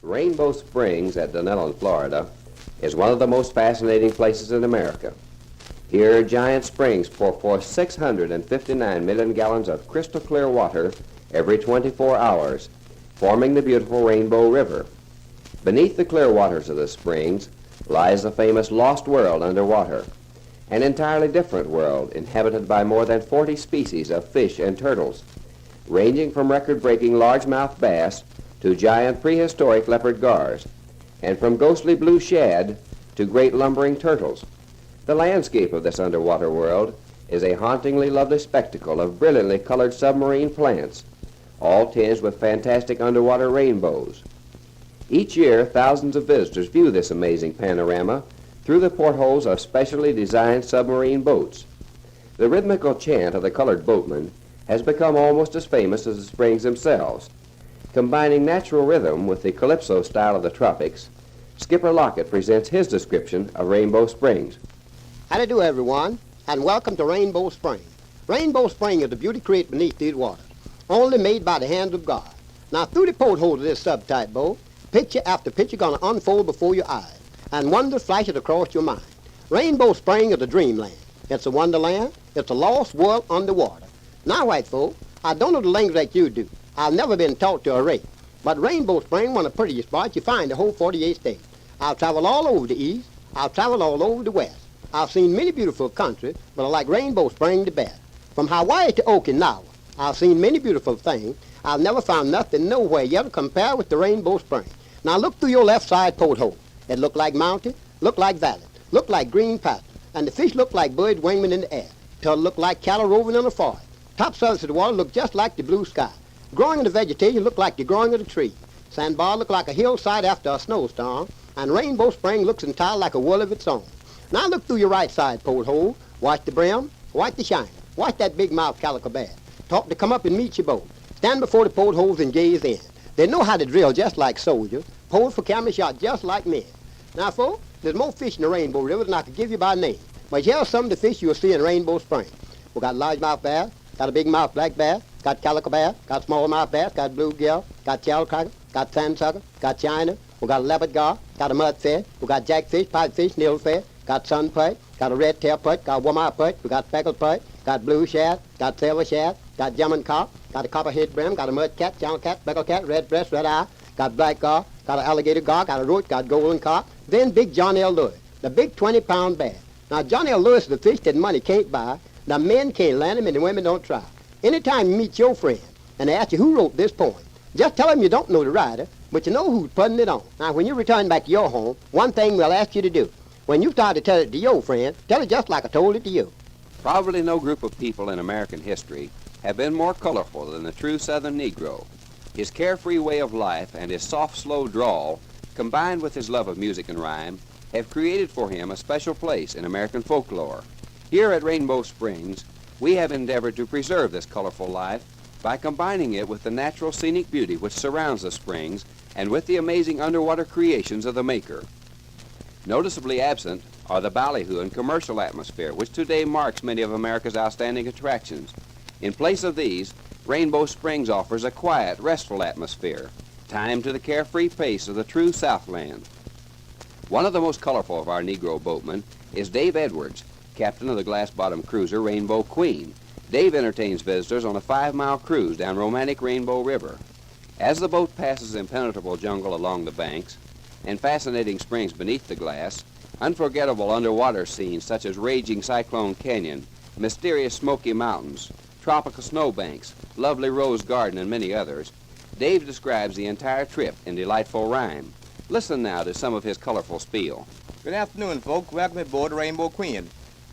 Rainbow Springs at Olen, Florida, is one of the most fascinating places in America. Here, giant springs pour forth 659 million gallons of crystal clear water every 24 hours, forming the beautiful Rainbow River. Beneath the clear waters of the springs lies the famous Lost World underwater, an entirely different world inhabited by more than 40 species of fish and turtles, ranging from record-breaking largemouth bass to giant prehistoric leopard gars, and from ghostly blue shad to great lumbering turtles. The landscape of this underwater world is a hauntingly lovely spectacle of brilliantly colored submarine plants, all tinged with fantastic underwater rainbows. Each year, thousands of visitors view this amazing panorama through the portholes of specially designed submarine boats. The rhythmical chant of the colored boatmen has become almost as famous as the springs themselves. Combining natural rhythm with the calypso style of the tropics, Skipper Lockett presents his description of Rainbow Springs. How do you do, everyone, and welcome to Rainbow Spring. Rainbow Spring is the beauty created beneath these waters, only made by the hands of God. Now, through the portholes of this subtype boat, picture after picture gonna unfold before your eyes, and wonders flashes across your mind. Rainbow Spring is a dreamland. It's a wonderland. It's a lost world underwater. Now, white folk, I don't know the language like you do. I've never been taught to orate, but Rainbow Spring, one of the prettiest spots you find in the whole 48 states. I've traveled all over the east. I've traveled all over the west. I've seen many beautiful countries, but I like Rainbow Spring the best. From Hawaii to Okinawa, I've seen many beautiful things. I've never found nothing nowhere yet to compare with the Rainbow Spring. Now look through your left side porthole. It look like mountain, look like valley, look like green pasture, and the fish look like birds winging in the air, till it look like cattle roving in the forest. Top surface of the water look just like the blue sky. Growing in the vegetation look like the growing of the tree. Sandbar look like a hillside after a snowstorm, and Rainbow Spring looks entirely like a world of its own. Now look through your right side porthole, watch the brim, watch the shiner, watch that big mouth calico bass. Talk to come up and meet your boat. Stand before the portholes and gaze in. They know how to drill just like soldiers, pose for camera shot just like men. Now folks, there's more fish in the Rainbow River than I could give you by name, but here's some of the fish you'll see in Rainbow Spring. We got largemouth bass, got a big mouth black bass, got calico bass, got smallmouth bass, got bluegill, got shellcracker, got sandsucker, got china. We got a leopard gar, got a mudfish, we got jackfish, pipefish, needlefish, got sun perch, got a red tail perch, got a womite perch, we got speckled perch, got blue shad, got silver shad, got German carp, got a copperhead brim, got a mudcat, channel cat, speckled cat, red breast, red eye, got black gar, got an alligator gar, got a roach, got golden carp, then big John L. Lewis, the big 20-pound bass. Now John L. Lewis is a fish that money can't buy. The men can't land him and the women don't try. Anytime you meet your friend and they ask you who wrote this poem, just tell them you don't know the writer, but you know who's putting it on. Now, when you return back to your home, one thing we'll ask you to do. When you start to tell it to your friend, tell it just like I told it to you. Probably no group of people in American history have been more colorful than the true Southern Negro. His carefree way of life and his soft, slow drawl, combined with his love of music and rhyme, have created for him a special place in American folklore. Here at Rainbow Springs, we have endeavored to preserve this colorful life by combining it with the natural scenic beauty which surrounds the springs and with the amazing underwater creations of the maker. Noticeably absent are the ballyhoo and commercial atmosphere, which today marks many of America's outstanding attractions. In place of these, Rainbow Springs offers a quiet, restful atmosphere, timed to the carefree pace of the true Southland. One of the most colorful of our Negro boatmen is Dave Edwards, captain of the glass-bottom cruiser Rainbow Queen. Dave entertains visitors on a 5-mile cruise down romantic Rainbow River. As the boat passes impenetrable jungle along the banks and fascinating springs beneath the glass, unforgettable underwater scenes such as raging Cyclone Canyon, mysterious Smoky Mountains, tropical snowbanks, lovely Rose Garden, and many others, Dave describes the entire trip in delightful rhyme. Listen now to some of his colorful spiel. Good afternoon, folks. Welcome aboard the Rainbow Queen.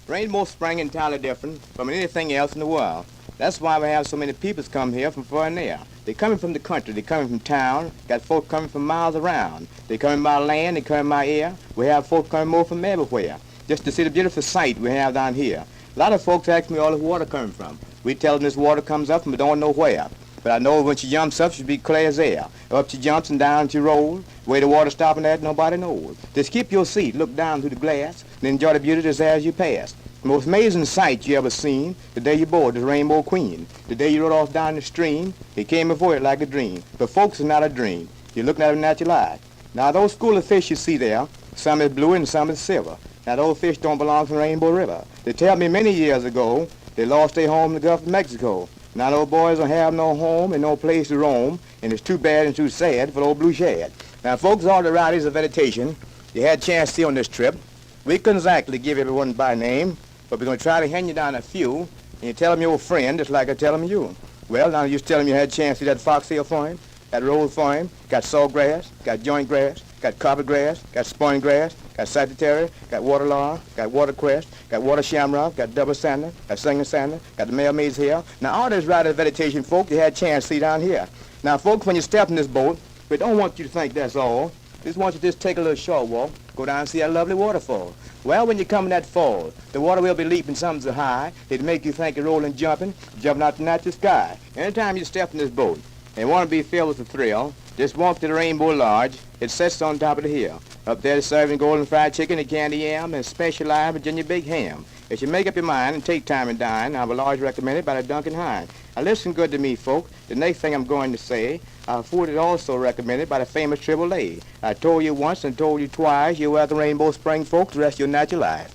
Rainbow Spring entirely different from anything else in the world. That's why we have so many people come here from far and near. They're coming from the country, they're coming from town, got folk coming from miles around. They're coming by land, they're coming by air. We have folk coming more from everywhere, just to see the beautiful sight we have down here. A lot of folks ask me where all the water coming from. We tell them this water comes up and we don't know where. But I know when she jumps up, she'll be clear as air. Up she jumps and down she rolls. Where the water stopping at, nobody knows. Just keep your seat, look down through the glass, and enjoy the beauty that's there as you pass. The most amazing sight you ever seen, the day you board the Rainbow Queen. The day you rode off down the stream, it came before it like a dream. But folks, it's not a dream. You're looking at them natural eye. Now, those school of fish you see there, some is blue and some is silver. Now, those fish don't belong to the Rainbow River. They tell me many years ago they lost their home in the Gulf of Mexico. Now, those boys don't have no home and no place to roam, and it's too bad and too sad for old blue shad. Now, folks, all the varieties of vegetation you had a chance to see on this trip, we couldn't exactly give everyone by name, but we're going to try to hand you down a few, and you tell them your friend just like I tell them you. Well, now you tell them you had a chance to see that foxtail farm, that roll farm, got sawgrass, got joint grass, got carpet grass, got spoon grass, got sagittary, got water laurel, got watercress, got water shamrock, got double sander, got singing sander, got the male maize here. Now, all this variety of vegetation, folks, you had a chance to see down here. Now, folks, when you step in this boat, we don't want you to think that's all. We just want you to just take a little short walk, go down and see that lovely waterfall. Well, when you come in that fall, the water will be leaping something so high, it'll make you think you're rolling, jumping out the natural sky. Anytime you step in this boat and want to be filled with a thrill, just walk to the Rainbow Lodge. It sits on top of the hill. Up there they're serving golden fried chicken and candy yam and specialized Virginia big ham. If you make up your mind and take time and dine, I have a lodge recommended by the Duncan Hine. Now listen good to me, folks. The next thing I'm going to say, food is also recommended by the famous Triple A. I told you once and told you twice, you're welcome Rainbow Spring, folks, the rest of your natural life.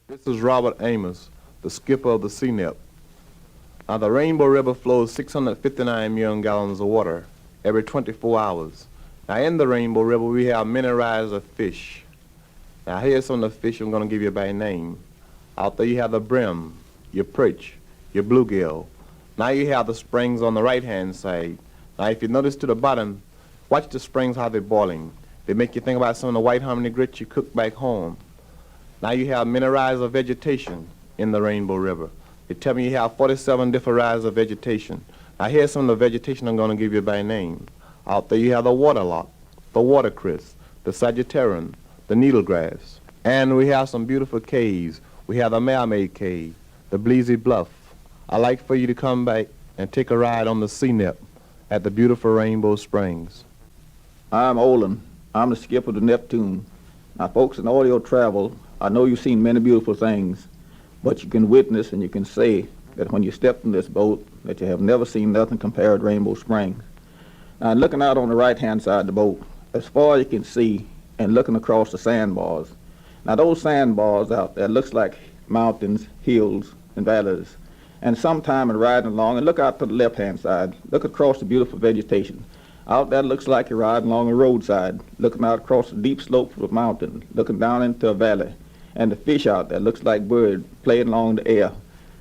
This is Robert Amos, the skipper of the CNIP. Now the Rainbow River flows 659 million gallons of water every 24 hours. Now in the Rainbow River we have many varieties of fish. Now here's some of the fish I'm going to give you by name. Out there you have the brim, your perch, your bluegill. Now you have the springs on the right-hand side. Now if you notice to the bottom, watch the springs how they're boiling. They make you think about some of the white hominy grits you cook back home. Now you have many varieties of vegetation in the Rainbow River. They tell me you have 47 different varieties of vegetation. Now here's some of the vegetation I'm going to give you by name. Out there you have the waterlock, the watercress, the sagittarian, the needlegrass. And we have some beautiful caves. We have the Mermaid Cave, the Bleezy Bluff. I'd like for you to come back and take a ride on the CNIP at the beautiful Rainbow Springs. I'm Olen. I'm the skipper of the Neptune. Now, folks, in all your travel, I know you've seen many beautiful things, but you can witness and you can say that when you stepped in this boat, that you have never seen nothing compared to Rainbow Springs. Now, looking out on the right-hand side of the boat, as far as you can see, and looking across the sandbars. Now, those sandbars out there looks like mountains, hills, and valleys. And sometime in riding along, and look out to the left-hand side, look across the beautiful vegetation. Out there looks like you're riding along the roadside, looking out across the deep slopes of a mountain, looking down into a valley. And the fish out there looks like birds playing along the air.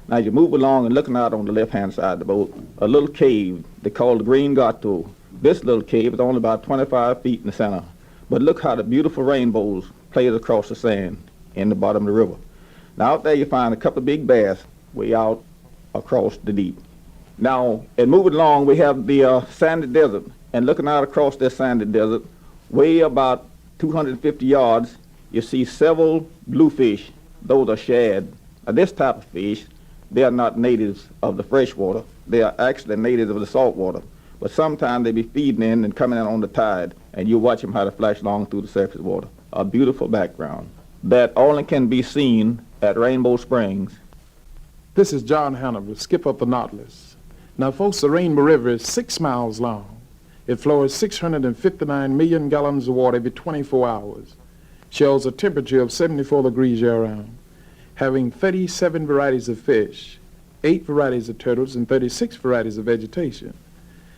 Now, as you move along and looking out on the left-hand side of the boat, a little cave they call the Green Grotto. This little cave is only about 25 feet in the center. But look how the beautiful rainbows plays across the sand in the bottom of the river. Now, out there you find a couple of big bass way out across the deep. Now, and moving along, we have the sandy desert. And looking out across this sandy desert, way about 250 yards, you see several bluefish. Those are shad. Now, this type of fish, they are not natives of the freshwater. They are actually natives of the saltwater. But sometimes they be feeding in and coming in on the tide, and you watch them how to flash along through the surface water. A beautiful background that only can be seen at Rainbow Springs. This is John Hannibal, skipper of the Nautilus. Now, folks, the Rainbow River is 6 miles long. It flows 659 million gallons of water every 24 hours. Shows a temperature of 74 degrees year-round, having 37 varieties of fish, 8 varieties of turtles, and 36 varieties of vegetation.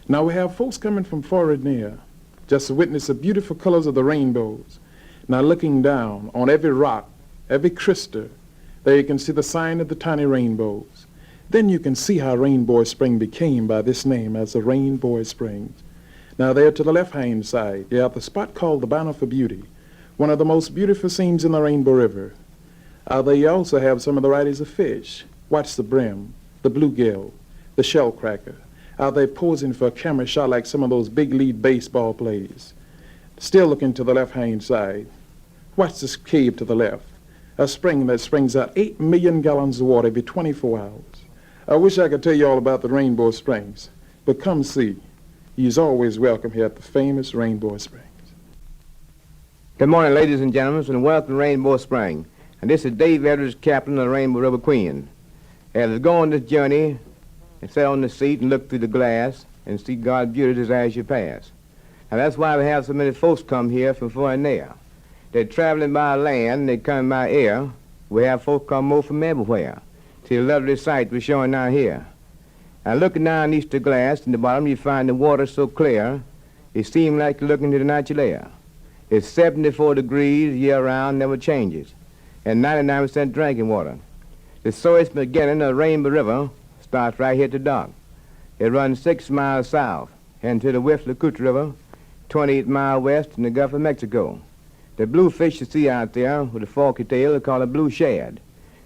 Now, we have folks coming from far and near just to witness the beautiful colors of the rainbows. Now, looking down on every rock, every crystal, there you can see the sign of the tiny rainbows. Then you can see how Rainbow Spring became by this name as the Rainbow Springs. Now, there to the left-hand side, you have the spot called the Banner for Beauty, one of the most beautiful scenes in the Rainbow River. There you also have some of the varieties of fish. Watch the brim, the bluegill, the shellcracker. They're posing for a camera shot like some of those big league baseball players. Still looking to the left-hand side. Watch this cave to the left. A spring that springs out 8 million gallons of water every 24 hours. I wish I could tell you all about the Rainbow Springs, but come see. He's always welcome here at the famous Rainbow Springs. Good morning, ladies and gentlemen, and welcome to Rainbow Spring. And this is Dave Edwards, captain of the Rainbow River Queen. As we go on this journey, and sit on the seat and look through the glass and see God's beauty as you pass. And that's why we have so many folks come here from far and near. They're traveling by land, they come by air. We have folks come more from everywhere. See the lovely sight we're showing down here. And looking down east the glass, in the bottom you find the water so clear, it seems like you're looking into the natural air. It's 74 degrees year-round, never changes, and 99% drinking water. The source beginning of the Rainbow River starts right here at the dock. It runs 6 miles south into the Wiflakut River, 28 miles west in the Gulf of Mexico. The bluefish you see out there with the forky tail are called a blue shad.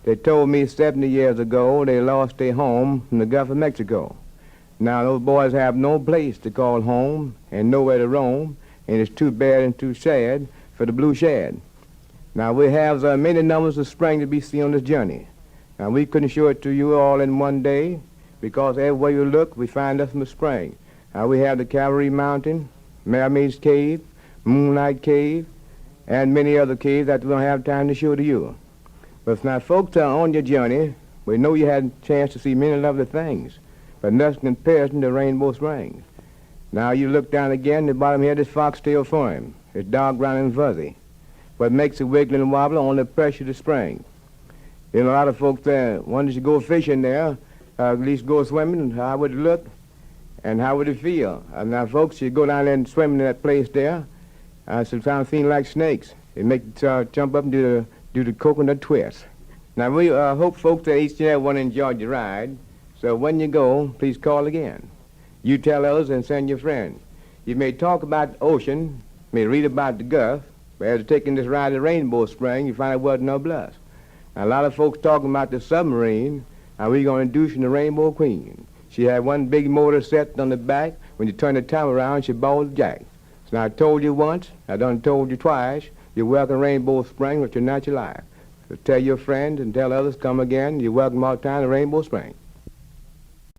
They told me 70 years ago they lost their home in the Gulf of Mexico. Now those boys have no place to call home and nowhere to roam, and it's too bad and too sad for the blue shad. Now we have many numbers of spring to be seen on this journey. Now we couldn't show it to you all in one day, because everywhere you look we find nothing but spring. Now we have the Cavalry Mountain, Mermaid's Cave, Moonlight Cave, and many other caves that we don't have time to show to you. But if now folks are on your journey, we know you had a chance to see many lovely things, but nothing compares to Rainbow Springs. Now you look down again, the bottom here, this foxtail form. It's dark brown and fuzzy. What makes it wiggle and wobble on the pressure of the spring. You know, a lot of folks there, wonders you go fishing there, at least go swimming, how would it look and how would it feel? And now folks, you go down there and swim in that place there, sometimes feel like snakes. It makes you jump up and do the coconut twist. Now we hope folks that each and every one enjoyed your ride, so when you go, please call again. You tell others and send your friends. You may talk about the ocean, may read about the Gulf, but after taking this ride to Rainbow Spring, you find it wasn't no bluff. Now, a lot of folks talking about the submarine, and we're going to introduce you to the Rainbow Queen. She had one big motor set on the back. When you turn the tower around, she balled the jack. So now I told you once, I done told you twice, you're welcome to Rainbow Spring with your natural life. So tell your friends and tell others come again. You're welcome all the time to Rainbow Spring.